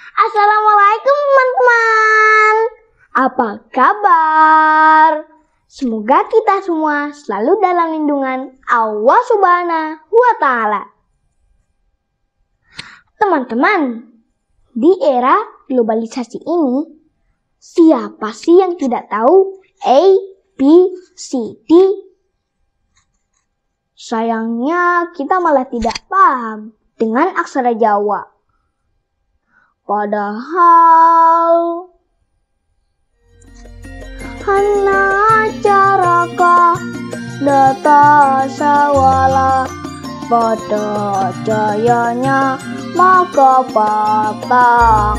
Assalamualaikum teman-teman. Apa kabar? Semoga kita semua selalu dalam lindungan Allah Subhanahu wa Ta'ala. Teman-teman, di era globalisasi ini, siapa sih yang tidak tahu A, B, C, D? Sayangnya kita malah tidak paham dengan aksara Jawa. Padahal hana caraka data sawala pada jayanya maka papanga.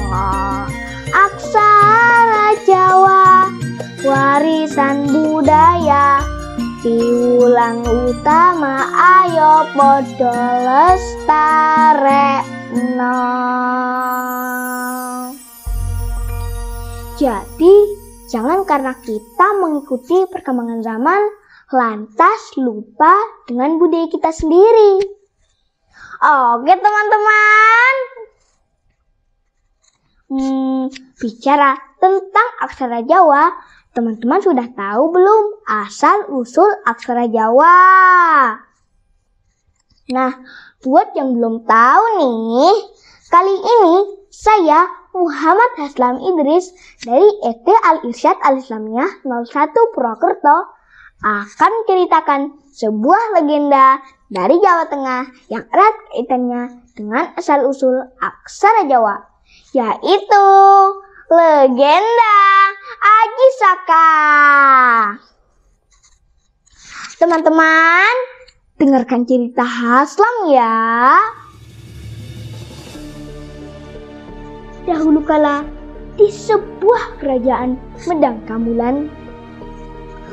Aksara Jawa warisan budaya diulang utama, ayo podo lestarekno. Jadi jangan karena kita mengikuti perkembangan zaman lantas lupa dengan budaya kita sendiri. Oke teman-teman, bicara tentang aksara Jawa, teman-teman sudah tahu belum asal-usul aksara Jawa? Nah, buat yang belum tahu nih, kali ini saya Muhammad Haslam Idris dari SD Al-Irsyad Al-Islamiyah 01 Purwokerto akan menceritakan sebuah legenda dari Jawa Tengah yang erat kaitannya dengan asal-usul aksara Jawa, yaitu legenda Aji Saka. Teman-teman, dengarkan cerita Haslam ya. Dahulu kala di sebuah kerajaan Medang Kambulan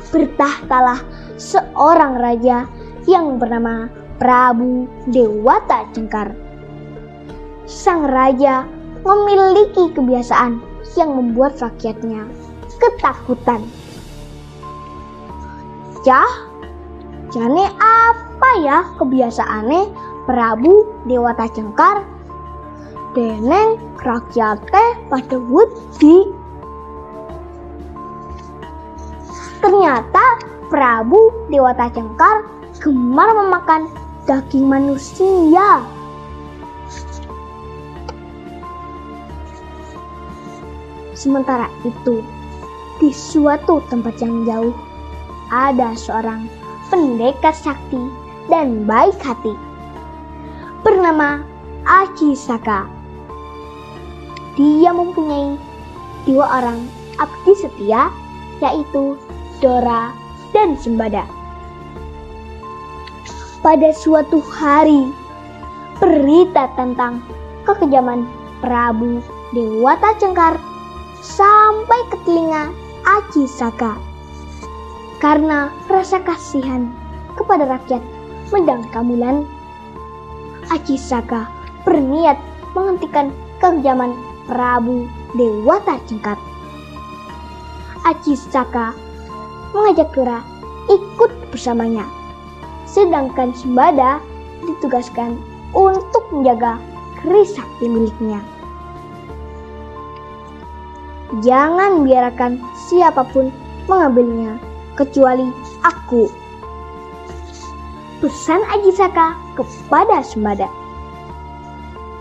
bertahtalah seorang raja yang bernama Prabu Dewata Cengkar. Sang raja memiliki kebiasaan yang membuat rakyatnya ketakutan. Jane apa ya kebiasaane Prabu Dewata Cengkar? Deneng rakyate pada wedi. Ternyata Prabu Dewata Cengkar gemar memakan daging manusia. Sementara itu, di suatu tempat yang jauh, ada seorang pendekar sakti dan baik hati bernama Aji Saka. Dia mempunyai 2 orang abdi setia, yaitu Dora dan Sembada. Pada suatu hari, berita tentang kekejaman Prabu Dewata Cengkar sampai ke telinga Aji Saka. Karena rasa kasihan kepada rakyat Medang Kambulan, Aji Saka berniat menghentikan kekejaman Prabu Dewata Cengkar. Aji Saka mengajak Dora ikut bersamanya, sedangkan Sembada ditugaskan untuk menjaga keris sakti miliknya. Jangan biarkan siapapun mengambilnya kecuali aku, pesan Aji Saka kepada Sembada.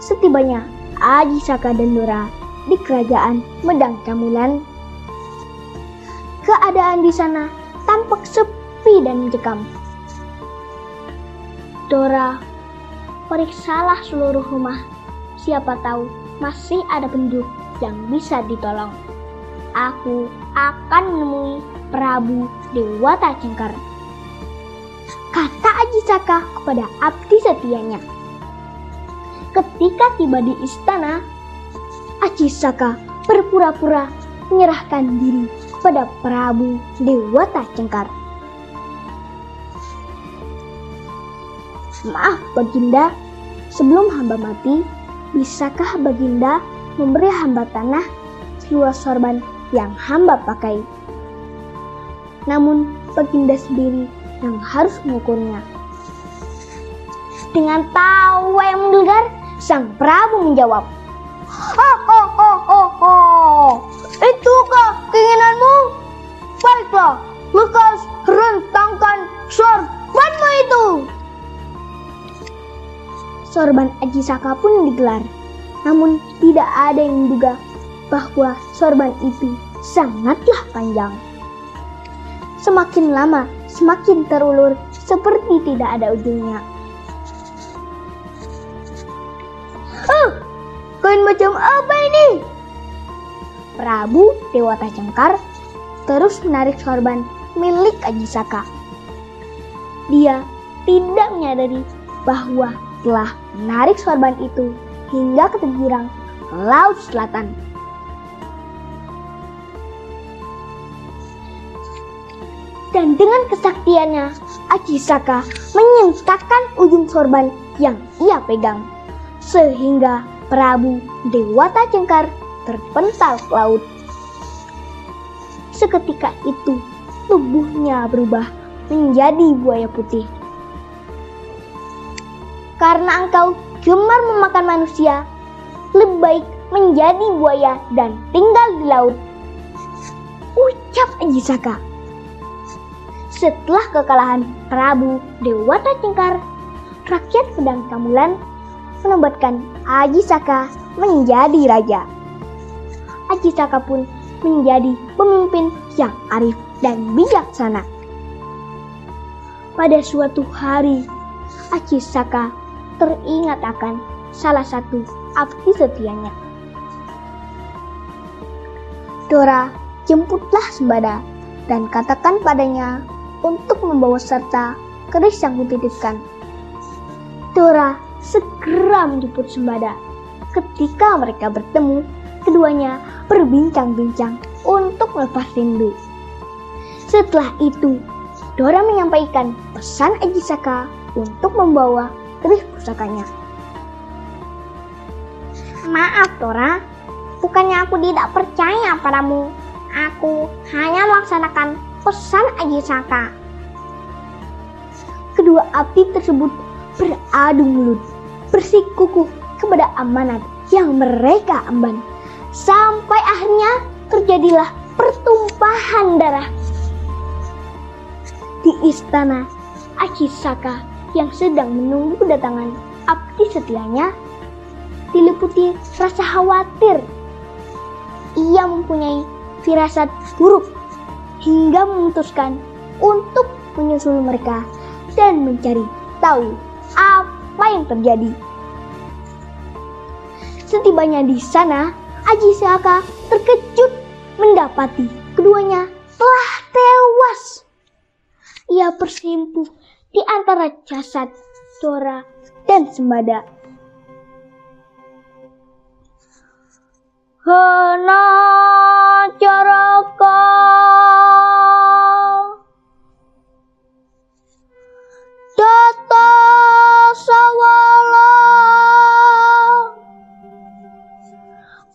Setibanya Aji Saka dan Dora di kerajaan Medang Kambulan, keadaan di sana tampak sepi dan mencekam. Dora, periksalah seluruh rumah, siapa tahu masih ada penduduk yang bisa ditolong. Aku akan menemui Prabu Dewata Cengkar, kata Aji Saka kepada abdi setianya. Ketika tiba di istana, Aji Saka berpura-pura menyerahkan diri kepada Prabu Dewata Cengkar. Maaf Baginda, sebelum hamba mati, bisakah Baginda memberi hamba tanah seluas sorban yang hamba pakai? Namun Baginda sendiri yang harus mengukurnya. Dengan tawa yang menggelegar, sang Prabu menjawab, Itukah keinginanmu? Baiklah, lekas rentangkan sorbanmu itu. Sorban Aji Saka pun digelar. Namun tidak ada yang menduga bahwa sorban itu sangatlah panjang. Semakin lama semakin terulur seperti tidak ada ujungnya. Kain macam apa ini? Prabu Dewata Cengkar terus menarik sorban milik Aji Saka. Dia tidak menyadari bahwa telah menarik sorban itu hingga ke tepiran laut selatan. Dan dengan kesaktiannya, Aji Saka menyentakkan ujung sorban yang ia pegang, sehingga Prabu Dewata Cengkar terpental ke laut. Seketika itu, tubuhnya berubah menjadi buaya putih. Karena engkau gemar memakan manusia, lebih baik menjadi buaya dan tinggal di laut, ucap Aji Saka. Setelah kekalahan Prabu Dewata Cengkar, rakyat Pedang Kamulan menobatkan Aji Saka menjadi raja. Aji Saka pun menjadi pemimpin yang arif dan bijaksana. Pada suatu hari, Aji Saka teringat akan salah satu abdi setianya. Dora, jemputlah Sembada dan katakan padanya untuk membawa serta keris yang kutitipkan. Dora segera menjemput Sembada. Ketika mereka bertemu, keduanya berbincang-bincang untuk melepas rindu. Setelah itu, Dora menyampaikan pesan Aji Saka untuk membawa keris pusakanya. Maaf Dora, bukannya aku tidak percaya padamu. Aku hanya melaksanakan pesan Aji Saka. Kedua abdi tersebut beradu mulut, bersikukuh kepada amanat yang mereka emban. Sampai akhirnya terjadilah pertumpahan darah. Di istana, Aji Saka yang sedang menunggu kedatangan abdi setianya diliputi rasa khawatir. Ia mempunyai firasat buruk hingga memutuskan untuk menyusul mereka dan mencari tahu apa yang terjadi. Setibanya di sana, Aji Saka terkejut mendapati keduanya telah tewas. Ia bersimpuh di antara jasad Dora dan Sembada. Hana caraka data sawala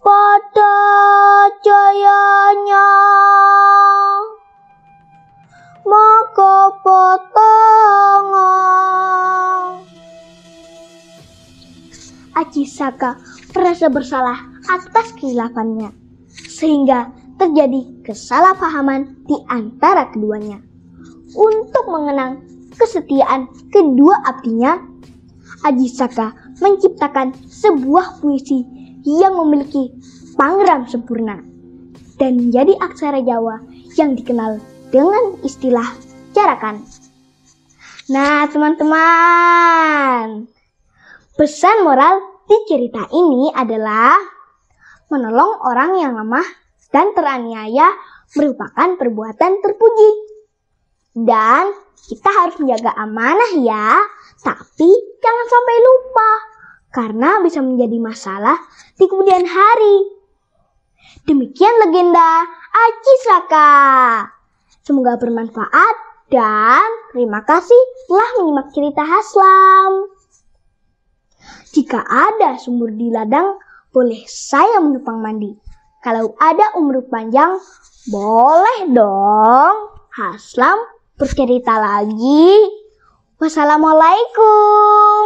pada jayanya maka potongan. Aji Saka merasa bersalah atas kehilafannya, sehingga terjadi kesalahpahaman di antara keduanya. Untuk mengenang kesetiaan kedua abdinya, Aji Saka menciptakan sebuah puisi yang memiliki panggram sempurna dan menjadi aksara Jawa yang dikenal dengan istilah carakan. Nah teman-teman, pesan moral di cerita ini adalah menolong orang yang lemah dan teraniaya merupakan perbuatan terpuji. Dan kita harus menjaga amanah ya, tapi jangan sampai lupa, karena bisa menjadi masalah di kemudian hari. Demikian legenda Aji Saka. Semoga bermanfaat dan terima kasih telah menyimak cerita Haslam. Jika ada sumur di ladang, boleh saya menumpang mandi. Kalau ada umur panjang, boleh dong Haslam bercerita lagi. Wassalamualaikum.